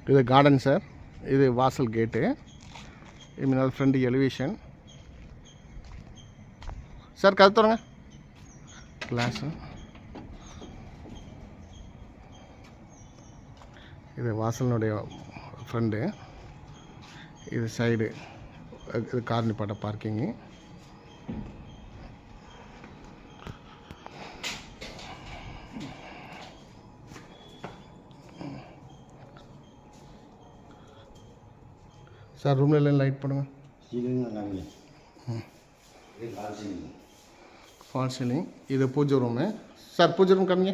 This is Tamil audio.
இது கார்டன் சார். இது வாசல் கேட்டு. இது ஃப்ரண்ட் எலிவேஷன் சார். கதை தொடங்க. கிளாஸு. இது வாசலினுடைய ஃப்ரண்டு. இது சைடு. இது கார் நிப்பாட்ட பார்க்கிங்கு. சார் ரூமில் எல்லாம் லைட் பண்ணுங்க. Fall ceiling. இது பூஜை ரூமு சார். பூஜை ரூம் காமிங்க.